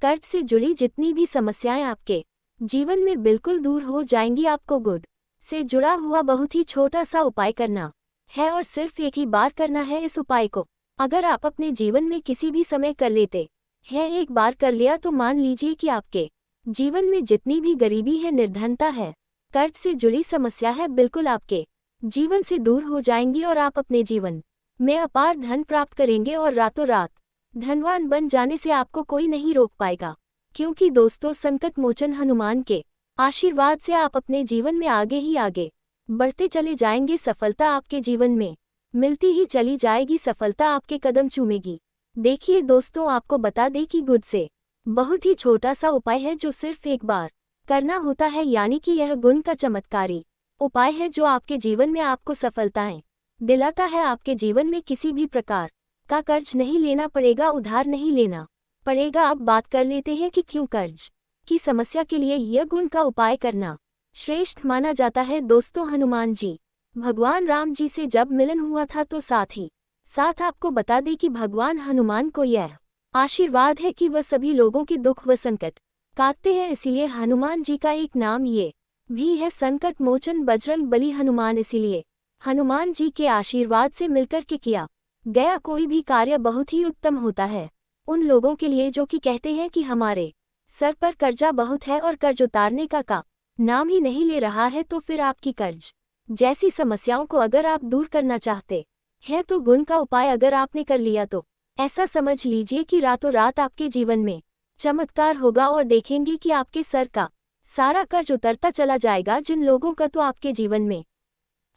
कर्ज से जुड़ी जितनी भी समस्याएं आपके जीवन में बिल्कुल दूर हो जाएंगी। आपको गुड से जुड़ा हुआ बहुत ही छोटा सा उपाय करना है और सिर्फ एक ही बार करना है इस उपाय को। अगर आप अपने जीवन में किसी भी समय कर लेते हैं, एक बार कर लिया, तो मान लीजिए कि आपके जीवन में जितनी भी गरीबी है, निर्धनता है, कर्ज से जुड़ी समस्या है, बिल्कुल आपके जीवन से दूर हो जाएंगी और आप अपने जीवन में अपार धन प्राप्त करेंगे और रातों रात धनवान बन जाने से आपको कोई नहीं रोक पाएगा। क्योंकि दोस्तों, संकट मोचन हनुमान के आशीर्वाद से आप अपने जीवन में आगे ही आगे बढ़ते चले जाएंगे। सफलता आपके जीवन में मिलती ही चली जाएगी, सफलता आपके कदम चूमेगी। देखिए दोस्तों, आपको बता दें कि गुड से बहुत ही छोटा सा उपाय है जो सिर्फ एक बार करना होता है, यानी कि यह गुण का चमत्कारी उपाय है जो आपके जीवन में आपको सफलताएं दिलाता है। आपके जीवन में किसी भी प्रकार का कर्ज नहीं लेना पड़ेगा, उधार नहीं लेना पड़ेगा। अब बात कर लेते हैं कि क्यों कर्ज की समस्या के लिए यह गुण का उपाय करना श्रेष्ठ माना जाता है। दोस्तों, हनुमान जी भगवान राम जी से जब मिलन हुआ था, तो साथ ही साथ आपको बता दें कि भगवान हनुमान को यह आशीर्वाद है कि वह सभी लोगों के दुख व संकट काटते हैं। इसीलिए हनुमान जी का एक नाम ये भी है, संकट मोचन बजरंग बली हनुमान। इसीलिए हनुमान जी के आशीर्वाद से मिलकर के किया गया कोई भी कार्य बहुत ही उत्तम होता है। उन लोगों के लिए जो कि कहते हैं कि हमारे सर पर कर्जा बहुत है और कर्ज उतारने का नाम ही नहीं ले रहा है, तो फिर आपकी कर्ज जैसी समस्याओं को अगर आप दूर करना चाहते हैं, तो गुण का उपाय अगर आपने कर लिया, तो ऐसा समझ लीजिए कि रातों रात आपके जीवन में चमत्कार होगा और देखेंगे कि आपके सर का सारा कर्ज उतरता चला जाएगा। जिन लोगों का तो आपके जीवन में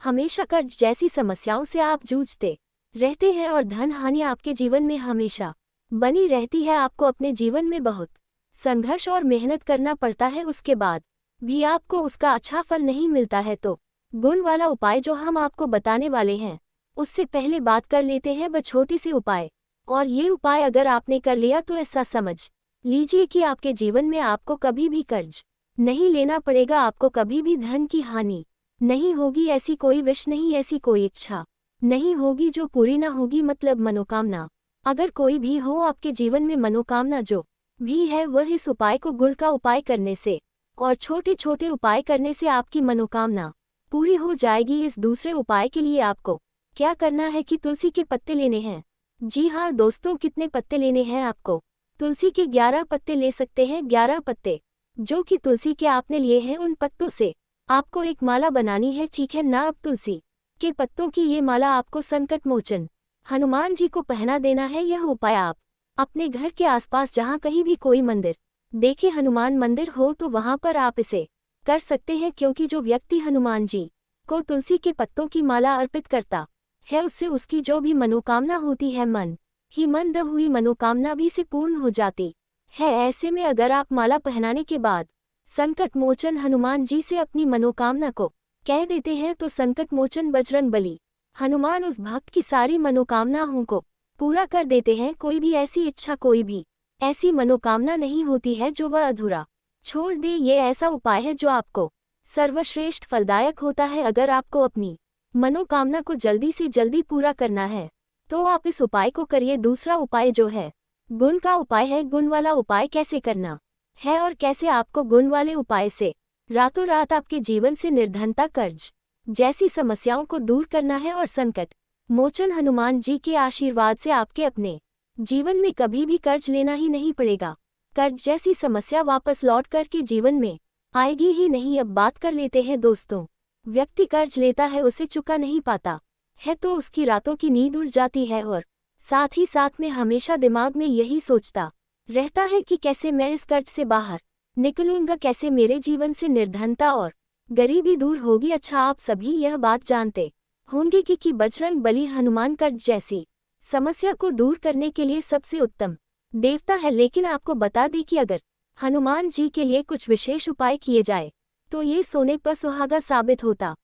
हमेशा कर्ज जैसी समस्याओं से आप जूझते रहते हैं और धन हानि आपके जीवन में हमेशा बनी रहती है, आपको अपने जीवन में बहुत संघर्ष और मेहनत करना पड़ता है, उसके बाद भी आपको उसका अच्छा फल नहीं मिलता है, तो गुण वाला उपाय जो हम आपको बताने वाले हैं, उससे पहले बात कर लेते हैं वह छोटी सी उपाय। और ये उपाय अगर आपने कर लिया तो ऐसा समझ लीजिए कि आपके जीवन में आपको कभी भी कर्ज नहीं लेना पड़ेगा, आपको कभी भी धन की हानि नहीं होगी। ऐसी कोई विश नहीं, ऐसी कोई इच्छा नहीं होगी जो पूरी ना होगी, मतलब मनोकामना अगर कोई भी हो आपके जीवन में, मनोकामना जो भी है वह इस उपाय को गुण का उपाय करने से और छोटे छोटे उपाय करने से आपकी मनोकामना पूरी हो जाएगी। इस दूसरे उपाय के लिए आपको क्या करना है कि तुलसी के पत्ते लेने हैं। जी हाँ दोस्तों, कितने पत्ते लेने हैं आपको? तुलसी के 11 पत्ते ले सकते हैं। 11 पत्ते जो कि तुलसी के आपने लिए हैं, उन पत्तों से आपको एक माला बनानी है, ठीक है ना। अब तुलसी के पत्तों की ये माला आपको संकट मोचन हनुमान जी को पहना देना है। यह उपाय आप अपने घर के आसपास जहाँ कहीं भी कोई मंदिर देखे, हनुमान मंदिर हो, तो वहाँ पर आप इसे कर सकते हैं, क्योंकि जो व्यक्ति हनुमान जी को तुलसी के पत्तों की माला अर्पित करता है, उससे उसकी जो भी मनोकामना होती है, मन ही मंद हुई मनोकामना भी से पूर्ण हो जाती है। ऐसे में अगर आप माला पहनाने के बाद संकट मोचन हनुमान जी से अपनी मनोकामना को कह देते हैं, तो संकट मोचन बजरंग बली हनुमान उस भक्त की सारी मनोकामनाओं को पूरा कर देते हैं। कोई भी ऐसी इच्छा, कोई भी ऐसी मनोकामना नहीं होती है जो वह अधूरा छोड़ दे। ये ऐसा उपाय है जो आपको सर्वश्रेष्ठ फलदायक होता है। अगर आपको अपनी मनोकामना को जल्दी से जल्दी पूरा करना है, तो आप इस उपाय को करिए। दूसरा उपाय जो है गुण का उपाय है। गुण वाला उपाय कैसे करना है और कैसे आपको गुण वाले उपाय से रातों रात आपके जीवन से निर्धनता, कर्ज जैसी समस्याओं को दूर करना है और संकट मोचन हनुमान जी के आशीर्वाद से आपके अपने जीवन में कभी भी कर्ज लेना ही नहीं पड़ेगा। कर्ज जैसी समस्या वापस लौट कर के जीवन में आएगी ही नहीं। अब बात कर लेते हैं दोस्तों, व्यक्ति कर्ज लेता है, उसे चुका नहीं पाता है, तो उसकी रातों की नींद उड़ जाती है और साथ ही साथ में हमेशा दिमाग में यही सोचता रहता है कि कैसे मैं इस कर्ज से बाहर निकलूंगा, कैसे मेरे जीवन से निर्धनता और गरीबी दूर होगी। अच्छा, आप सभी यह बात जानते होंगे कि बजरंग बली हनुमान कर्ज जैसी समस्या को दूर करने के लिए सबसे उत्तम देवता है। लेकिन आपको बता दें कि अगर हनुमान जी के लिए कुछ विशेष उपाय किए जाए, तो ये सोने पर सुहागा साबित होता।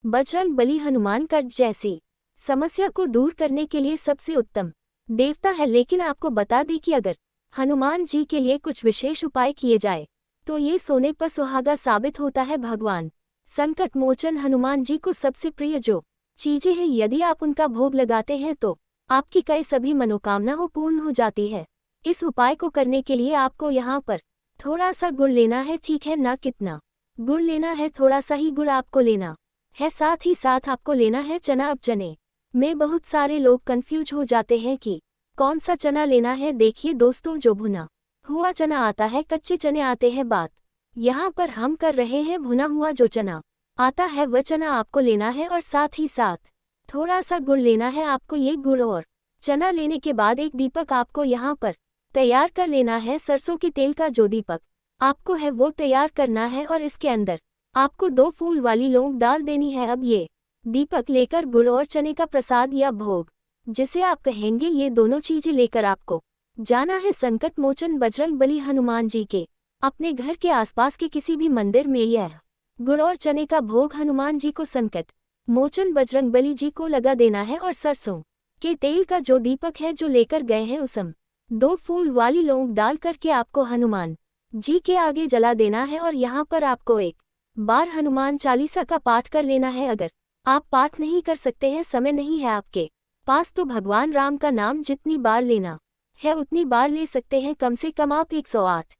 बजरंग बली हनुमान कर्ज जैसी समस्या को दूर करने के लिए सबसे उत्तम देवता है। लेकिन आपको बता दें कि अगर हनुमान जी के लिए कुछ विशेष उपाय किए जाए, तो ये सोने पर सुहागा साबित होता है। भगवान संकट मोचन हनुमान जी को सबसे प्रिय जो चीजें हैं, यदि आप उनका भोग लगाते हैं, तो आपकी कई सभी मनोकामनाएं पूर्ण हो जाती है। इस उपाय को करने के लिए आपको यहाँ पर थोड़ा सा गुड़ लेना है, ठीक है ना? कितना गुड़ लेना है? थोड़ा सा ही गुड़ आपको लेना है। साथ ही साथ आपको लेना है चना। अब चने में बहुत सारे लोग कंफ्यूज हो जाते हैं कि कौन सा चना लेना है। देखिए दोस्तों, जो भुना हुआ चना आता है, कच्चे चने आते हैं, बात यहाँ पर हम कर रहे हैं भुना हुआ जो चना आता है वह चना आपको लेना है और साथ ही साथ थोड़ा सा गुड़ लेना है आपको। ये गुड़ और चना लेने के बाद एक दीपक आपको यहाँ पर तैयार कर लेना है। सरसों के तेल का जो दीपक आपको है वो तैयार करना है और इसके अंदर आपको 2 फूल वाली लौंग डाल देनी है। अब ये दीपक लेकर गुड़ और चने का प्रसाद या भोग जिसे आप कहेंगे, ये दोनों चीजें लेकर आपको जाना है संकट मोचन बजरंगबली हनुमान जी के अपने घर के आसपास के किसी भी मंदिर में। यह गुड़ और चने का भोग हनुमान जी को संकट मोचन बजरंगबली जी को लगा देना है और सरसों के तेल का जो दीपक है जो लेकर गए हैं उसम 2 फूल वाली लौंग डाल करके आपको हनुमान जी के आगे जला देना है। और यहाँ पर आपको एक बार हनुमान चालीसा का पाठ कर लेना है। अगर आप पाठ नहीं कर सकते हैं, समय नहीं है आपके पास, तो भगवान राम का नाम जितनी बार लेना है उतनी बार ले सकते हैं। कम से कम आप 108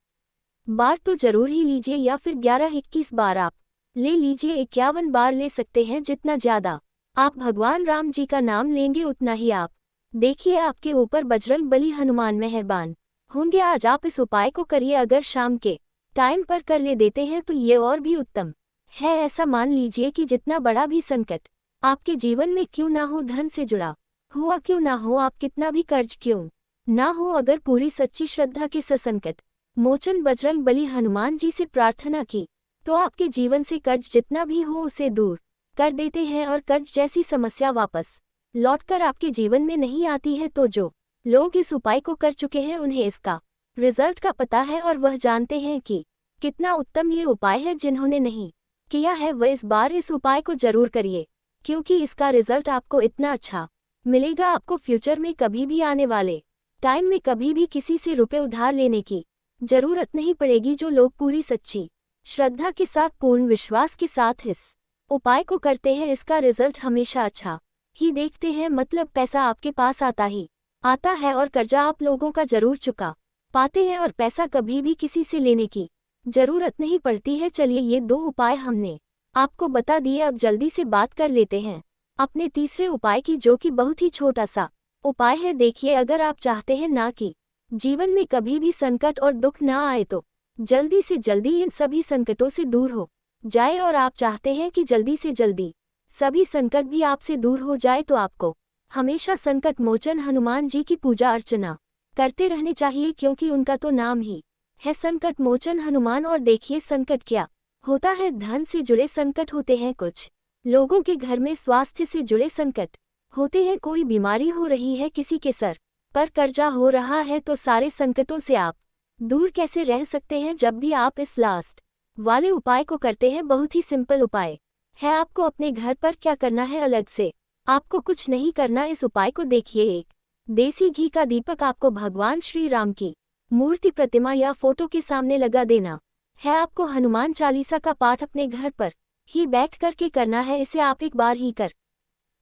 बार तो जरूर ही लीजिए, या फिर 11-21 बार आप ले लीजिए, 51 बार ले सकते हैं। जितना ज्यादा आप भगवान राम जी का नाम लेंगे उतना ही आप देखिए आपके ऊपर बजरंगबली हनुमान मेहरबान होंगे। आज आप इस उपाय को करिए। अगर शाम के टाइम पर कर ले देते हैं तो ये और भी उत्तम है। ऐसा मान लीजिए कि जितना बड़ा भी संकट आपके जीवन में क्यों ना हो, धन से जुड़ा हुआ क्यों ना हो, आप कितना भी कर्ज क्यों ना हो, अगर पूरी सच्ची श्रद्धा के साथ संकट मोचन बजरंगबली हनुमान जी से प्रार्थना की तो आपके जीवन से कर्ज जितना भी हो उसे दूर कर देते हैं और कर्ज जैसी समस्या वापस लौटकर आपके जीवन में नहीं आती है। तो जो लोग इस उपाय को कर चुके हैं उन्हें इसका रिजल्ट का पता है और वह जानते हैं कि कितना उत्तम ये उपाय है। जिन्होंने नहीं किया है वह इस बार इस उपाय को जरूर करिए, क्योंकि इसका रिजल्ट आपको इतना अच्छा मिलेगा। आपको फ्यूचर में कभी भी आने वाले टाइम में कभी भी किसी से रुपए उधार लेने की जरूरत नहीं पड़ेगी। जो लोग पूरी सच्ची श्रद्धा के साथ, पूर्ण विश्वास के साथ इस उपाय को करते हैं, इसका रिजल्ट हमेशा अच्छा ही देखते हैं। मतलब पैसा आपके पास आता ही आता है और कर्जा आप लोगों का जरूर चुका पाते हैं और पैसा कभी भी किसी से लेने की जरूरत नहीं पड़ती है। चलिए, ये 2 उपाय हमने आपको बता दिए। अब जल्दी से बात कर लेते हैं अपने तीसरे उपाय की, जो कि बहुत ही छोटा सा उपाय है। देखिए, अगर आप चाहते हैं ना कि जीवन में कभी भी संकट और दुख ना आए, तो जल्दी से जल्दी इन सभी संकटों से दूर हो जाए, और आप चाहते हैं कि जल्दी से जल्दी सभी संकट भी आपसे दूर हो जाए, तो आपको हमेशा संकट मोचन हनुमान जी की पूजा अर्चना करते रहने चाहिए, क्योंकि उनका तो नाम ही है संकट मोचन हनुमान। और देखिए, संकट क्या होता है? धन से जुड़े संकट होते हैं, कुछ लोगों के घर में स्वास्थ्य से जुड़े संकट होते हैं, कोई बीमारी हो रही है, किसी के सर पर कर्जा हो रहा है। तो सारे संकटों से आप दूर कैसे रह सकते हैं जब भी आप इस लास्ट वाले उपाय को करते हैं? बहुत ही सिंपल उपाय है। आपको अपने घर पर क्या करना है, अलग से आपको कुछ नहीं करना। इस उपाय को देखिए, एक देसी घी का दीपक आपको भगवान श्री राम की मूर्ति, प्रतिमा या फोटो के सामने लगा देना है। आपको हनुमान चालीसा का पाठ अपने घर पर ही बैठ करके करना है। इसे आप 1 बार ही कर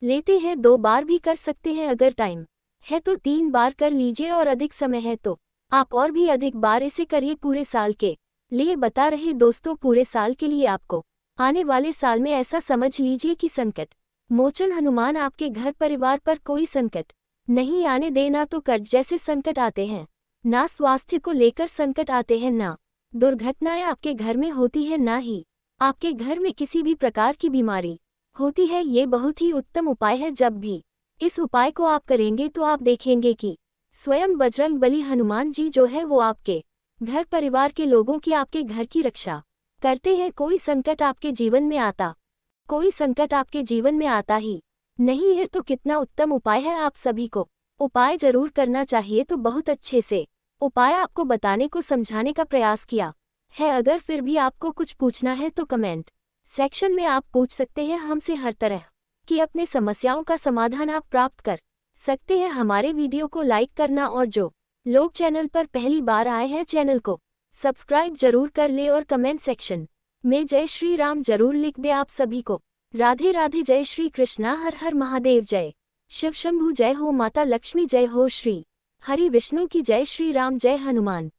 लेते हैं, 2 बार भी कर सकते हैं। अगर टाइम है तो 3 बार कर लीजिए, और अधिक समय है तो आप और भी अधिक बार इसे करिए। पूरे साल के लिए बता रहे दोस्तों, पूरे साल के लिए आपको आने वाले साल में ऐसा समझ लीजिए कि संकट मोचन हनुमान आपके घर परिवार पर कोई संकट नहीं आने देना। तो कर्ज जैसे संकट आते हैं, ना स्वास्थ्य को लेकर संकट आते हैं, ना दुर्घटनाएं आपके घर में होती है, ना ही आपके घर में किसी भी प्रकार की बीमारी होती है। ये बहुत ही उत्तम उपाय है। जब भी इस उपाय को आप करेंगे तो आप देखेंगे कि स्वयं बजरंगबली हनुमान जी जो है वो आपके घर परिवार के लोगों की, आपके घर की रक्षा करते हैं। कोई संकट आपके जीवन में आता ही नहीं है। तो कितना उत्तम उपाय है, आप सभी को उपाय जरूर करना चाहिए। तो बहुत अच्छे से उपाय आपको बताने को, समझाने का प्रयास किया है। अगर फिर भी आपको कुछ पूछना है तो कमेंट सेक्शन में आप पूछ सकते हैं हमसे। हर तरह की अपने समस्याओं का समाधान आप प्राप्त कर सकते हैं। हमारे वीडियो को लाइक करना, और जो लोग चैनल पर पहली बार आए हैं चैनल को सब्सक्राइब जरूर कर ले, और कमेंट सेक्शन में जय श्री राम जरूर लिख दे। आप सभी को राधे राधे, जय श्री कृष्णा, हर हर महादेव, जय शिव शंभु, जय हो माता लक्ष्मी, जय हो श्री हरि विष्णु की जय, श्री राम जय हनुमान।